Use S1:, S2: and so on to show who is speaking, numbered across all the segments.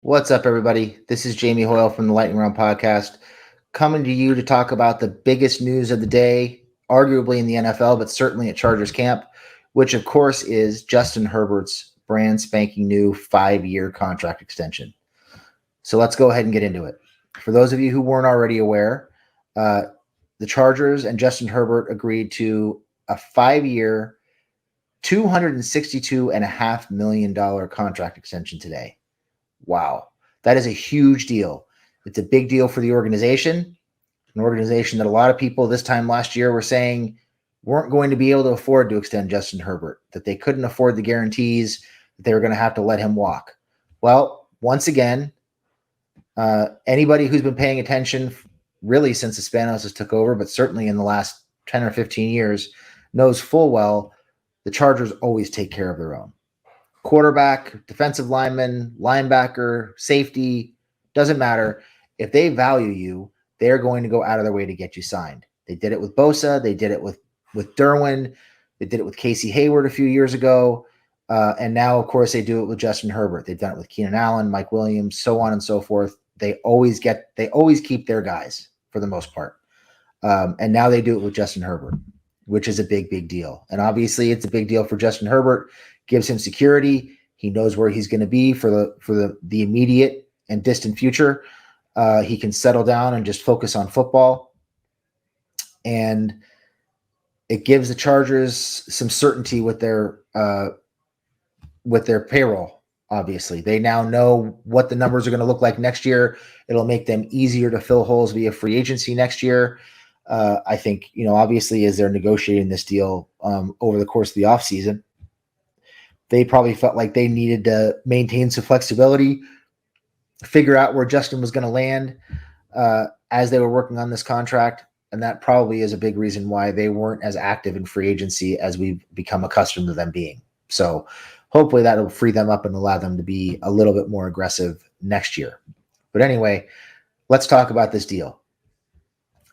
S1: What's up, everybody? This is Jamie Hoyle from the Lightning Round Podcast, coming to you to talk about the biggest news of the day, arguably in the NFL, but certainly at Chargers camp, which, of course, is Justin Herbert's brand spanking new 5-year contract extension. So let's go ahead and get into it. For those of you who weren't already aware, the Chargers and Justin Herbert agreed to a 5-year, $262.5 million contract extension today. Wow. That is a huge deal. It's a big deal for the organization, an organization that a lot of people this time last year were saying weren't going to be able to afford to extend Justin Herbert, that they couldn't afford the guarantees, that they were going to have to let him walk. Well, once again, anybody who's been paying attention really since the Spanos took over, but certainly in the last 10 or 15 years, knows full well the Chargers always take care of their own. Quarterback, defensive lineman, linebacker, safety, doesn't matter. If they value you, they're going to go out of their way to get you signed. They did it with Bosa. They did it with Derwin. They did it with Casey Hayward a few years ago. And now, of course, they do it with Justin Herbert. They've done it with Keenan Allen, Mike Williams, so on and so forth. They always keep their guys for the most part. And now they do it with Justin Herbert, which is a big, big deal. And obviously it's a big deal for Justin Herbert. Gives him security. He knows where he's going to be for the immediate and distant future. He can settle down and just focus on football. And it gives the Chargers some certainty with their payroll. Obviously, they now know what the numbers are going to look like next year. It'll make them easier to fill holes via free agency next year. I think, obviously, as they're negotiating this deal over the course of the offseason, they probably felt like they needed to maintain some flexibility, figure out where Justin was going to land as they were working on this contract. And that probably is a big reason why they weren't as active in free agency as we've become accustomed to them being. So hopefully that will free them up and allow them to be a little bit more aggressive next year. But anyway, let's talk about this deal.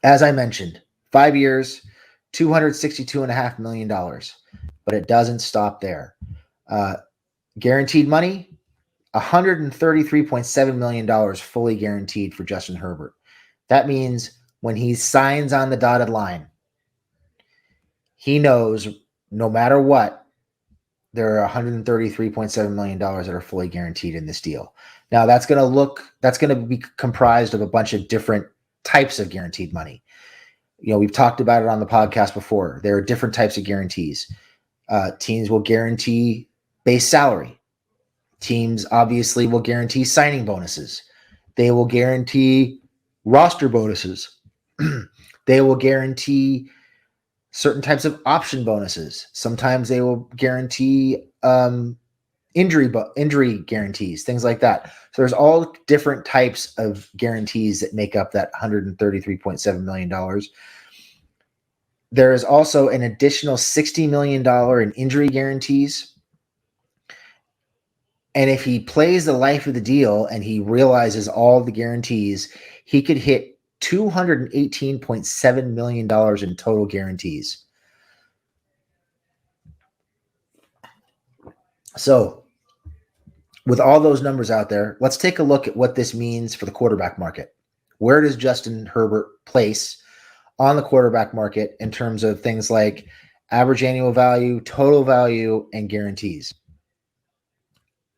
S1: As I mentioned, 5 years, $262.5 million, but it doesn't stop there. Guaranteed money, $133.7 million fully guaranteed for Justin Herbert. That means when he signs on the dotted line, he knows no matter what, there are $133.7 million that are fully guaranteed in this deal. Now that's going to be comprised of a bunch of different types of guaranteed money. We've talked about it on the podcast before. There are different types of guarantees. Teams will guarantee base salary. Teams obviously will guarantee signing bonuses. They will guarantee roster bonuses. They will guarantee certain types of option bonuses. Sometimes they will guarantee injury guarantees, things like that. So there's all different types of guarantees that make up that $133.7 million. There is also an additional $60 million in injury guarantees. And if he plays the life of the deal and he realizes all the guarantees, he could hit $218.7 million in total guarantees. So with all those numbers out there, let's take a look at what this means for the quarterback market. Where does Justin Herbert place on the quarterback market in terms of things like average annual value, total value, and guarantees?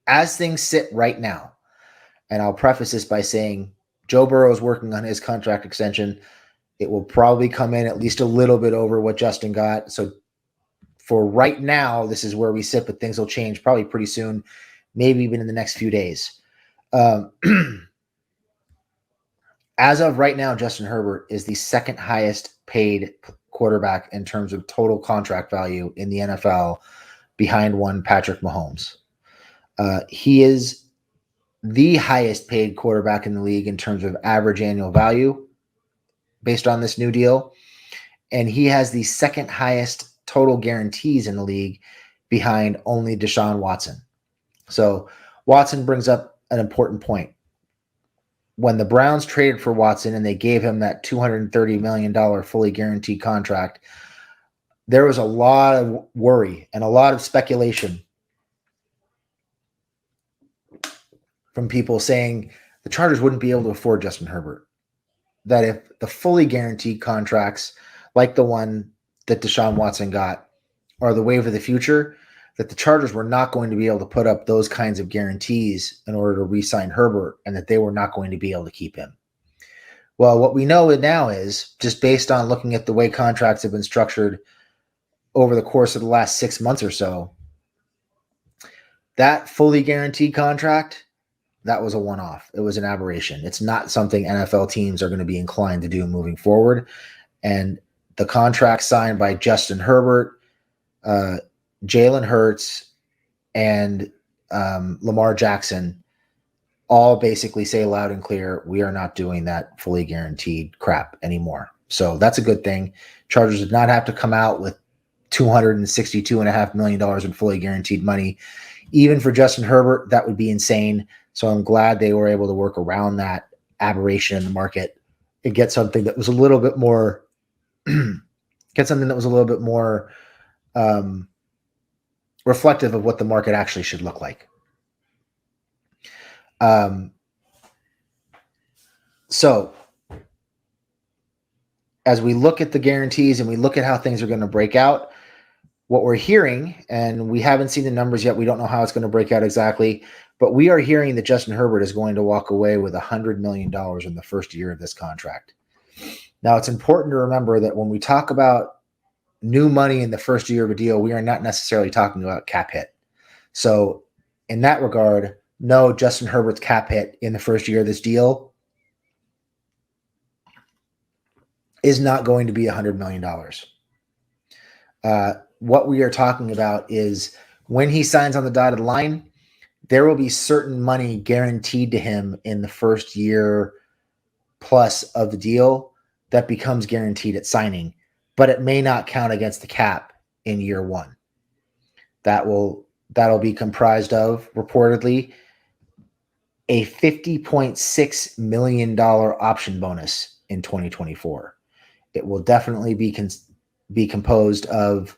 S1: As things sit right now, and I'll preface this by saying Joe Burrow is working on his contract extension. It will probably come in at least a little bit over what Justin got. So for right now, this is where we sit, but things will change probably pretty soon, maybe even in the next few days. As of right now, Justin Herbert is the second highest paid quarterback in terms of total contract value in the NFL, behind one Patrick Mahomes. He is the highest paid quarterback in the league in terms of average annual value based on this new deal. And he has the second highest total guarantees in the league behind only Deshaun Watson. So Watson brings up an important point. When the Browns traded for Watson and they gave him that $230 million fully guaranteed contract, there was a lot of worry and a lot of speculation from people saying the Chargers wouldn't be able to afford Justin Herbert. That if the fully guaranteed contracts, like the one that Deshaun Watson got, are the wave of the future, that the Chargers were not going to be able to put up those kinds of guarantees in order to re-sign Herbert, and that they were not going to be able to keep him. Well, what we know now is, just based on looking at the way contracts have been structured over the course of the last 6 months or so, that fully guaranteed contract, that was a one-off. It was an aberration. It's not something NFL teams are going to be inclined to do moving forward. And the contract signed by Justin Herbert, Jalen Hurts, and Lamar Jackson all basically say loud and clear, we are not doing that fully guaranteed crap anymore. So that's a good thing. Chargers did not have to come out with $262.5 million in fully guaranteed money. Even for Justin Herbert, that would be insane. So I'm glad they were able to work around that aberration in the market and get something that was a little bit more reflective of what the market actually should look like. So as we look at the guarantees and we look at how things are going to break out, what we're hearing, and we haven't seen the numbers yet, we don't know how it's going to break out exactly, but we are hearing that Justin Herbert is going to walk away with $100 million in the first year of this contract. Now, it's important to remember that when we talk about new money in the first year of a deal, we are not necessarily talking about cap hit. So in that regard, no, Justin Herbert's cap hit in the first year of this deal is not going to be $100 million. What we are talking about is when he signs on the dotted line, there will be certain money guaranteed to him in the first year plus of the deal that becomes guaranteed at signing, but it may not count against the cap in year one. That'll be comprised of, reportedly, a $50.6 million option bonus in 2024. It will definitely be composed of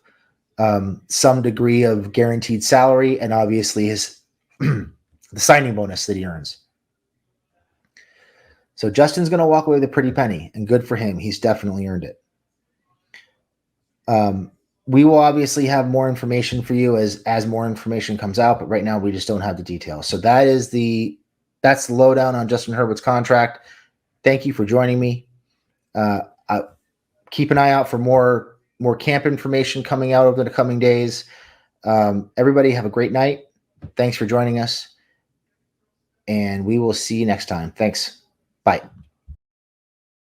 S1: some degree of guaranteed salary and obviously his the signing bonus that he earns. So Justin's going to walk away with a pretty penny, and good for him. He's definitely earned it. We will obviously have more information for you as more information comes out, but right now we just don't have the details. So that's the lowdown on Justin Herbert's contract. Thank you for joining me. Keep an eye out for more camp information coming out over the coming days. Everybody have a great night. Thanks for joining us, and we will see you next time. Thanks. Bye.